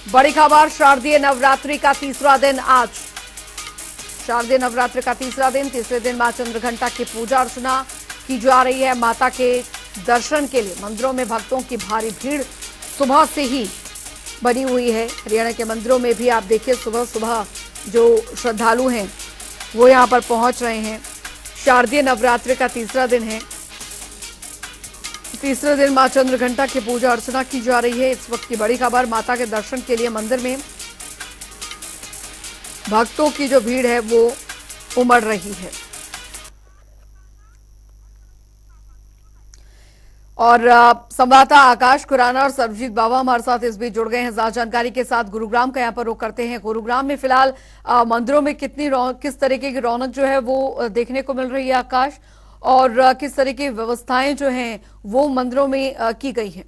बड़ी खबर, शारदीय नवरात्रि का तीसरा दिन आज। शारदीय नवरात्रि का तीसरा दिन, तीसरे दिन मां चंद्रघंटा की पूजा अर्चना की जा रही है। माता के दर्शन के लिए मंदिरों में भक्तों की भारी भीड़ सुबह से ही बनी हुई है। हरियाणा के मंदिरों में भी आप देखिए सुबह सुबह जो श्रद्धालु हैं वो यहां पर पहुंच रहे हैं। शारदीय नवरात्रि का तीसरा दिन है। तीसरे दिन मां चंद्रघंटा की पूजा अर्चना की जा रही है। इस वक्त की बड़ी खबर, माता के दर्शन के लिए मंदिर में भक्तों की जो भीड़ है वो उमड़ रही है। और संवाददाता आकाश खुराना और सरबजीत बावा हमारे साथ इस बीच जुड़ गए हैं ज्यादा जानकारी के साथ। गुरुग्राम का यहाँ पर रुख करते हैं। गुरुग्राम में फिलहाल मंदिरों में किस तरीके की रौनक जो है वो देखने को मिल रही है आकाश, और किस तरह की व्यवस्थाएं जो हैं वो मंदिरों में की गई हैं?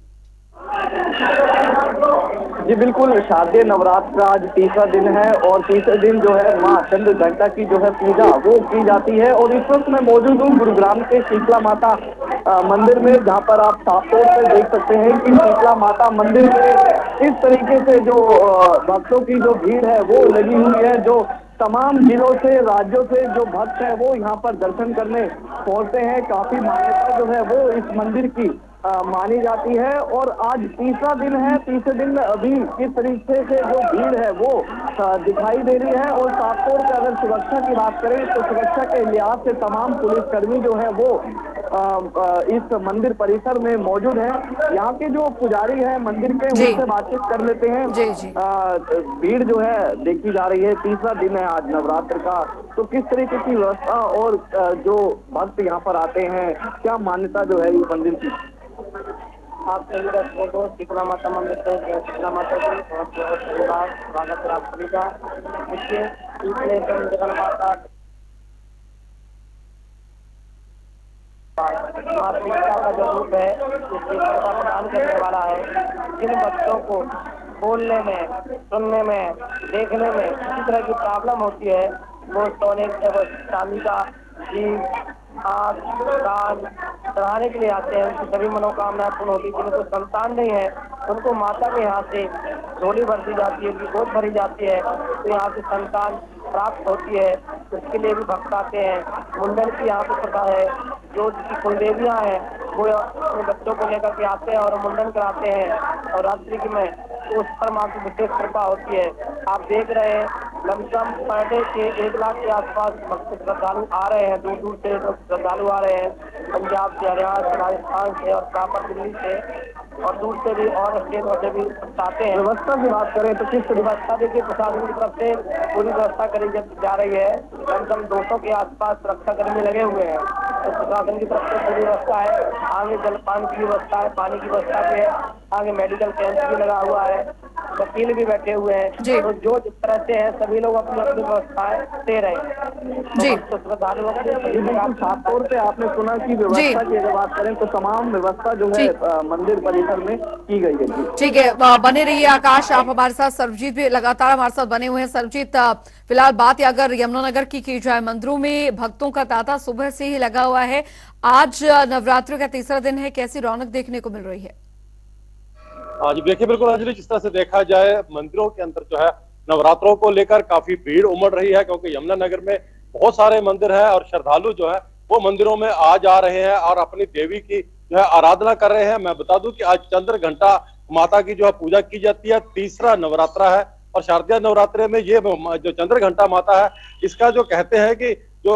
जी बिल्कुल, शारदीय नवरात्र का आज तीसरा दिन है और तीसरे दिन जो है मां चंद्रघंटा की जो है पूजा वो की जाती है। और इस वक्त मैं मौजूद हूँ गुरुग्राम के शीतला माता मंदिर में, जहां पर आप साफ तौर पर देख सकते हैं कि शीतला माता मंदिर में इस तरीके से जो भक्तों की जो भीड़ है वो लगी हुई है। जो तमाम जिलों से, राज्यों से जो भक्त हैं वो यहाँ पर दर्शन करने पहुंचते हैं। काफी मान्यता जो है वो इस मंदिर की मानी जाती है। और आज तीसरा दिन है, तीसरे दिन में अभी किस तरीके से जो भीड़ है वो दिखाई दे रही है। और साफ तौर पर अगर सुरक्षा की बात करें तो सुरक्षा के लिहाज से तमाम पुलिसकर्मी जो है वो इस मंदिर परिसर में मौजूद है। यहाँ के जो पुजारी है मंदिर के, उनसे बातचीत कर लेते हैं। जी। भीड़ जो है देखी जा रही है, तीसरा दिन है आज नवरात्र का, तो किस तरीके की व्यवस्था और जो भक्त यहाँ पर आते हैं, क्या मान्यता जो है इस मंदिर की? आप सभी दर्शकों को शीतला माता मंदिर से शीतला माता की बहुत बहुत धन्यवाद, स्वागत है आप सभी का। देखिए शीतले जगन माता माँ शीतला का जो रूप है जो शीतला का प्रदान करने वाला है। जिन बच्चों को बोलने में, सुनने में, देखने में किसी तरह की प्रॉब्लम होती है वो सोने वो चांदी का आँख, कान चढ़ाने के लिए आते हैं। उनकी सभी मनोकामनाएं पूर्ण होती है। जिनको संतान नहीं है उनको माता के यहाँ से झोली भर दी जाती है, उनकी गोद भरी जाती है, तो यहाँ से संतान प्राप्त होती है। उसके लिए भी भक्त आते हैं। मुंडन की यहाँ पे प्रथा है, जो जिसकी कुलदेवियाँ हैं वो अपने बच्चों को लेकर के आते हैं और मुंडन कराते हैं। और रात्रि में उस पर माँ की विशेष कृपा होती है। आप देख रहे हैं लमसम पर डे के 1 लाख के आसपास भक्त श्रद्धालु आ रहे हैं। दूर दूर से श्रद्धालु आ रहे हैं, पंजाब से, हरियाणा से, राजस्थान से और प्रॉपर दिल्ली से और दूर से भी और स्टेट से भी आते हैं। व्यवस्था की बात करें तो किस व्यवस्था देखिए प्रशासन की तरफ से पूरी व्यवस्था करी जा रही है। कम से कम 200 के आसपास सुरक्षाकर्मी लगे हुए हैं। तो प्रशासन की तरफ से पूरी व्यवस्था है। आगे जलपान की व्यवस्था है, पानी की व्यवस्था भी है, आगे मेडिकल कैंप भी लगा हुआ है, वकील भी बैठे हुए हैं। तो जो जिस तरह से है सभी लोग अपनी अपनी व्यवस्थाएं दे रहे हैं। तो श्रद्धालुओं को साफ तौर पे आपने सुना कि व्यवस्था की अगर बात करें तो तमाम व्यवस्था जो है मंदिर परिसर में की गई है। ठीक है, बने रहिए आकाश, आप हमारे साथ। सरबजीत भी लगातार हमारे साथ बने हुए हैं। सरबजीत, फिलहाल बात अगर यमुनानगर की जाए, मंदिरों में भक्तों का तांता सुबह से ही लगा हुआ है। आज नवरात्रि का तीसरा दिन है, कैसी रौनक देखने को मिल रही है? जी देखिए, बिल्कुल अंजलि, जिस तरह से देखा जाए मंदिरों के अंदर जो है नवरात्रों को लेकर काफी भीड़ उमड़ रही है, क्योंकि यमुनानगर में बहुत सारे मंदिर हैं और श्रद्धालु जो है वो मंदिरों में आ जा रहे हैं और अपनी देवी की जो है आराधना कर रहे हैं। मैं बता दूं कि आज चंद्रघंटा माता की जो है पूजा की जाती है, तीसरा नवरात्रा है। और शारदीय नवरात्रे में ये जो चंद्रघंटा माता है, इसका जो कहते हैं कि जो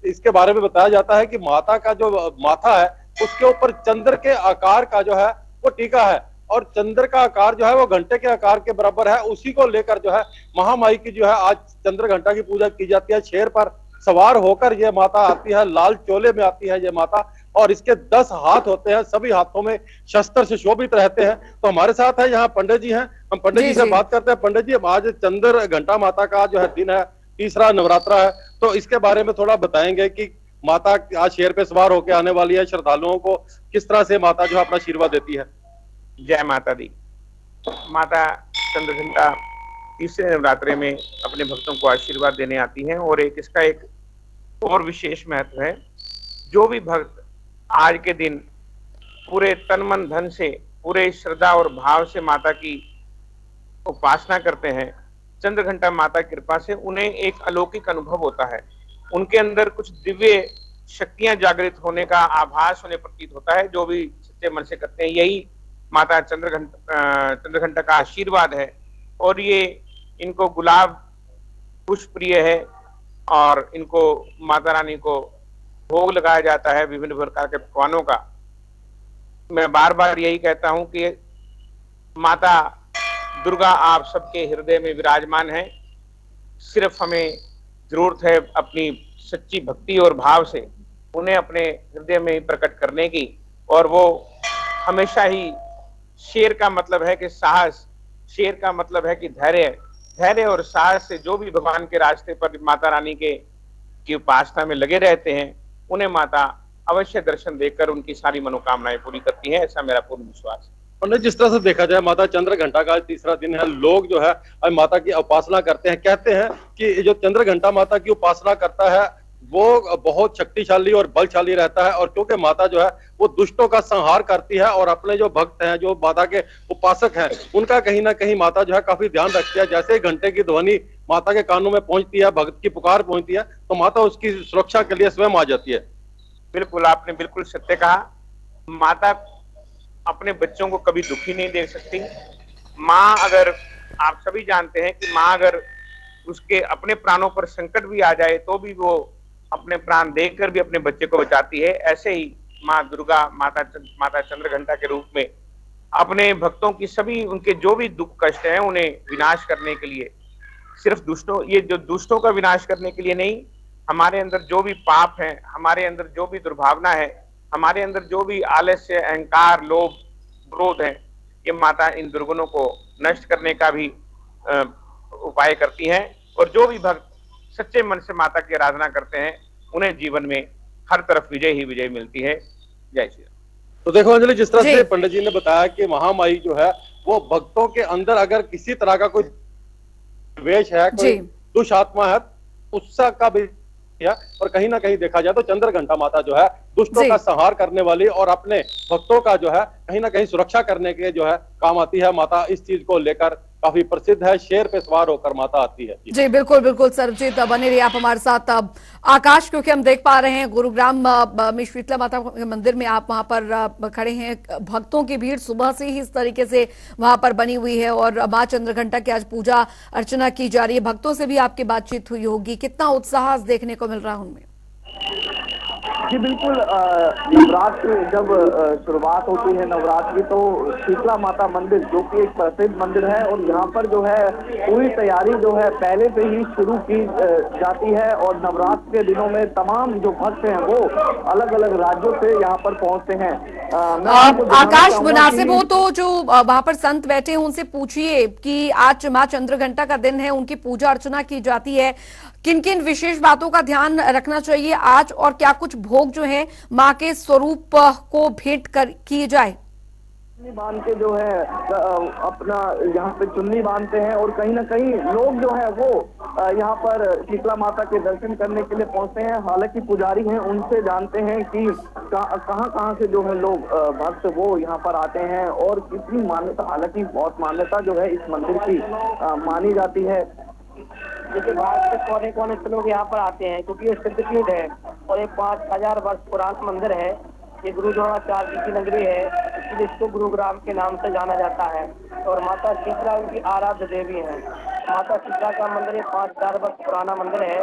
इसके बारे में बताया जाता है कि माता का जो माथा है उसके ऊपर चंद्र के आकार का जो है वो टीका है, और चंद्र का आकार जो है वो घंटे के आकार के बराबर है। उसी को लेकर जो है महामाई की जो है आज चंद्र घंटा की पूजा की जाती है। शेर पर सवार होकर ये माता आती है, लाल चोले में आती है ये माता, और इसके 10 हाथ होते हैं, सभी हाथों में शस्त्र से शोभित रहते हैं। तो हमारे साथ है यहाँ पंडित जी हैं, हम पंडित जी से बात करते हैं। पंडित जी, आज चंद्र घंटा माता का जो है दिन है, तीसरा नवरात्रा है, तो इसके बारे में थोड़ा बताएंगे कि माता आज शेर पे सवार होकर आने वाली है, श्रद्धालुओं को किस तरह से माता जो है अपना आशीर्वाद देती है। जय माता दी। माता चंद्रघंटा तीसरे नवरात्रे में अपने भक्तों को आशीर्वाद देने आती हैं। और इसका एक और विशेष महत्व है। जो भी भक्त आज के दिन पूरे तन मन धन से, पूरे श्रद्धा और भाव से माता की उपासना करते हैं, चंद्रघंटा माता की कृपा से उन्हें एक अलौकिक अनुभव होता है। उनके अंदर कुछ दिव्य शक्तियां जागृत होने का आभास उन्हें प्रतीत होता है। जो भी सच्चे मन से करते हैं, यही माता चंद्रघंटा का आशीर्वाद है। और ये इनको गुलाब पुष्प प्रिय है और इनको माता रानी को भोग लगाया जाता है विभिन्न प्रकार के पकवानों का। मैं बार बार यही कहता हूं कि माता दुर्गा आप सबके हृदय में विराजमान है। सिर्फ हमें जरूरत है अपनी सच्ची भक्ति और भाव से उन्हें अपने हृदय में ही प्रकट करने की। और वो हमेशा ही, शेर का मतलब है कि साहस, शेर का मतलब है कि धैर्य, धैर्य और साहस से जो भी भगवान के रास्ते पर माता रानी के की उपासना में लगे रहते हैं, उन्हें माता अवश्य दर्शन देकर उनकी सारी मनोकामनाएं पूरी करती है। ऐसा मेरा पूर्ण विश्वास है। पंडित, जिस तरह से देखा जाए माता चंद्रघंटा का आज तीसरा दिन है, लोग जो है आज माता की उपासना करते हैं। कहते हैं कि जो चंद्रघंटा माता की उपासना करता है वो बहुत शक्तिशाली और बलशाली रहता है, और क्योंकि माता जो है वो दुष्टों का संहार करती है और अपने जो भक्त हैं, जो माता के उपासक हैं, उनका कहीं ना कहीं माता जो है काफी ध्यान रखती है। जैसे ही घंटे की ध्वनि माता के कानों में पहुंचती है, भक्त की पुकार पहुंचती है, तो माता उसकी सुरक्षा के लिए स्वयं आ जाती है। बिल्कुल, आपने बिल्कुल सत्य कहा। माता अपने बच्चों को कभी दुखी नहीं देख सकती। माँ, अगर आप सभी जानते हैं कि माँ अगर उसके अपने प्राणों पर संकट भी आ जाए तो भी वो अपने प्राण देकर भी अपने बच्चे को बचाती है। ऐसे ही माँ दुर्गा, माता चंद्रघंटा के रूप में अपने भक्तों की सभी, उनके जो भी दुख कष्ट हैं उन्हें विनाश करने के लिए, सिर्फ दुष्टों का विनाश करने के लिए नहीं, हमारे अंदर जो भी पाप है, हमारे अंदर जो भी दुर्भावना है, हमारे अंदर जो भी आलस्य, अहंकार, लोभ, क्रोध है, ये माता इन दुर्गुणों को नष्ट करने का भी उपाय करती हैं। और जो भी भक्त सच्चे मन से माता की आराधना करते हैं, उन्हें जीवन में हर तरफ विजय ही विजय मिलती है। जय श्री राम। तो देखो अंजलि, जिस तरह से पंडित जी ने बताया कि महामाई जो है वो भक्तों के अंदर अगर किसी तरह का कोई द्वेष है, कोई दुष्टात्मा है, उसका भी है। और कहीं ना कहीं देखा जाए तो चंद्रघंटा माता जो है दुष्टों का संहार करने वाली और अपने भक्तों का जो है कहीं ना कहीं सुरक्षा करने के जो है काम आती है। माता इस चीज को लेकर काफी प्रसिद्ध है, शेर पे सवार होकर माता आती है। जी बिल्कुल बिल्कुल सरजीत, बने रहिए आप हमारे साथ। आकाश, क्योंकि हम देख पा रहे हैं गुरुग्राम में शीतला माता के मंदिर में आप वहां पर खड़े हैं, भक्तों की भीड़ सुबह से ही इस तरीके से वहां पर बनी हुई है और मां चंद्रघंटा की आज पूजा अर्चना की जा रही है। भक्तों से भी आपकी बातचीत हुई होगी, कितना उत्साह देखने को मिल रहा है उनमें? जी बिल्कुल, नवरात्र जब शुरुआत होती है नवरात्र की, तो शीतला माता मंदिर जो कि एक प्रसिद्ध मंदिर है, और यहाँ पर जो है पूरी तैयारी जो है पहले से ही शुरू की जाती है। और नवरात्र के दिनों में तमाम जो भक्त हैं वो अलग अलग राज्यों से यहाँ पर पहुंचते हैं। आकाश, मुनासिब हो तो जो वहां पर संत बैठे हैं उनसे पूछिए कि आज मां चंद्रघंटा का दिन है, उनकी पूजा अर्चना की जाती है, किन किन विशेष बातों का ध्यान रखना चाहिए आज, और क्या कुछ भोग जो है मां के स्वरूप को भेंट किए जाए? चुन्नी बांध के जो है अपना यहाँ पे चुन्नी बांधते हैं, और कहीं ना कहीं लोग जो है वो यहाँ पर शीतला माता के दर्शन करने के लिए पहुंचते हैं। हालांकि पुजारी हैं, उनसे जानते हैं कि कहाँ से जो है लोग भक्त वो यहाँ पर आते हैं और कितनी मान्यता, हालांकि बहुत मान्यता जो है इस मंदिर की मानी जाती है। जैसे भारत के कोने कोने से लोग यहाँ पर आते हैं क्योंकि ये सिद्धपीठ है और एक 5000 वर्ष पुराना मंदिर है। ये गुरु द्रोणाचार्य जी की नगरी है, इसलिए इसको गुरुग्राम के नाम से जाना जाता है। और माता शीतला उनकी आराध्य देवी है। माता शीतला का मंदिर 5000 वर्ष पुराना मंदिर है।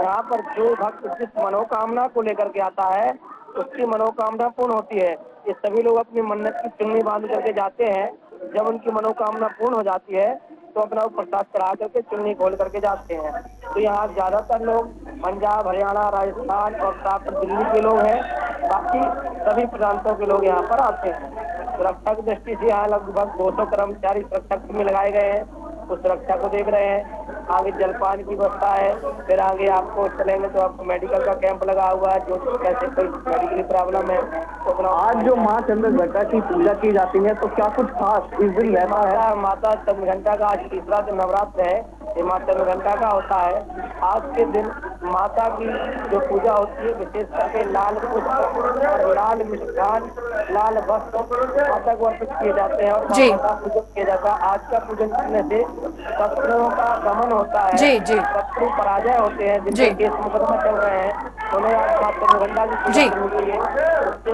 यहाँ पर जो भक्त जिस मनोकामना को लेकर के आता है उसकी मनोकामना पूर्ण होती है। ये सभी लोग अपनी मन्नत की चुन्नी बांध करके जाते हैं। जब उनकी मनोकामना पूर्ण हो जाती है तो अपना प्रसाद चढ़ा करके चुन्नी खोल करके जाते हैं। तो यहाँ ज्यादातर लोग पंजाब, हरियाणा, राजस्थान और साथ दिल्ली के लोग हैं। बाकी सभी प्रांतों के लोग यहाँ पर आते हैं। सुरक्षा की दृष्टि से यहाँ लगभग 200 कर्मचारी सुरक्षा में लगाए गए हैं, उस सुरक्षा को देख रहे हैं। आगे जलपान की व्यवस्था है, फिर आगे आपको चलेंगे तो आपको मेडिकल का कैंप लगा हुआ है, जो कैसे कोई मेडिकल प्रॉब्लम है तो अपना। आज जो माँ चंद्रघंटा की पूजा की जाती है तो क्या कुछ खास इस दिन रहता है? माता चंद्रघंटा का आज तीसरा दिन नवरात्र है, ये माँ चंद्रघंटा का होता है। आज के दिन माता की जो पूजा होती है विशेष करके लाल पुष्प और लाल मिष्ठान, लाल वस्त्र माता को अर्पित किए जाते हैं और जी। माता का पूजन किया जाता है। आज का पूजन करने से शत्रुओं का दमन होता है, जी, जी। शत्रु पराजय होते हैं, जी। जिनके केस मुकदमा चल रहे हैं, उन्हें आज माता चंद्रघंटा की पूजा जी। करनी चाहिए। उससे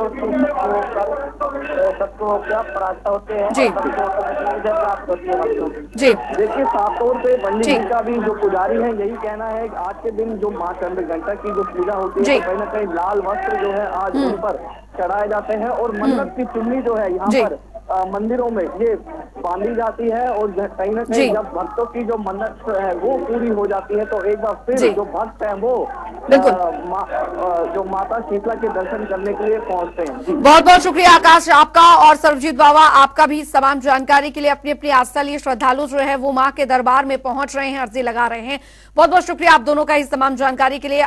शत्रुओं का पराजय होते हैं, जी। शत्रुओं को विजय प्राप्त होती है भक्तों की। जी। देखिए साफ तौर पे पंडित जी ठीक। का भी जो पुजारी है यही कहना है कि आज के दिन जो माँ चंद्रघंटा की जो पूजा होती जी। है तो कहीं ना कहीं लाल वस्त्र जो है आज उन पर चढ़ाए जाते हैं और मन्नत की चुन्नी जो है यहाँ जी। पर मंदिरों में ये बांधी जाती है और कहीं ना जी। कहीं जब भक्तों की जो मन्नत है वो पूरी हो जाती है तो एक बार फिर जी। जो भक्त है वो बिल्कुल। जो माता शीतला के दर्शन करने के लिए पहुंचते हैं। जी। बहुत बहुत शुक्रिया आकाश आपका और सर्वजीत बाबा आपका भी तमाम जानकारी के लिए। अपनी अपनी आस्था लिए श्रद्धालु जो है वो मां के दरबार में पहुंच रहे हैं, अर्जी लगा रहे हैं। बहुत बहुत शुक्रिया आप दोनों का इस तमाम जानकारी के लिए।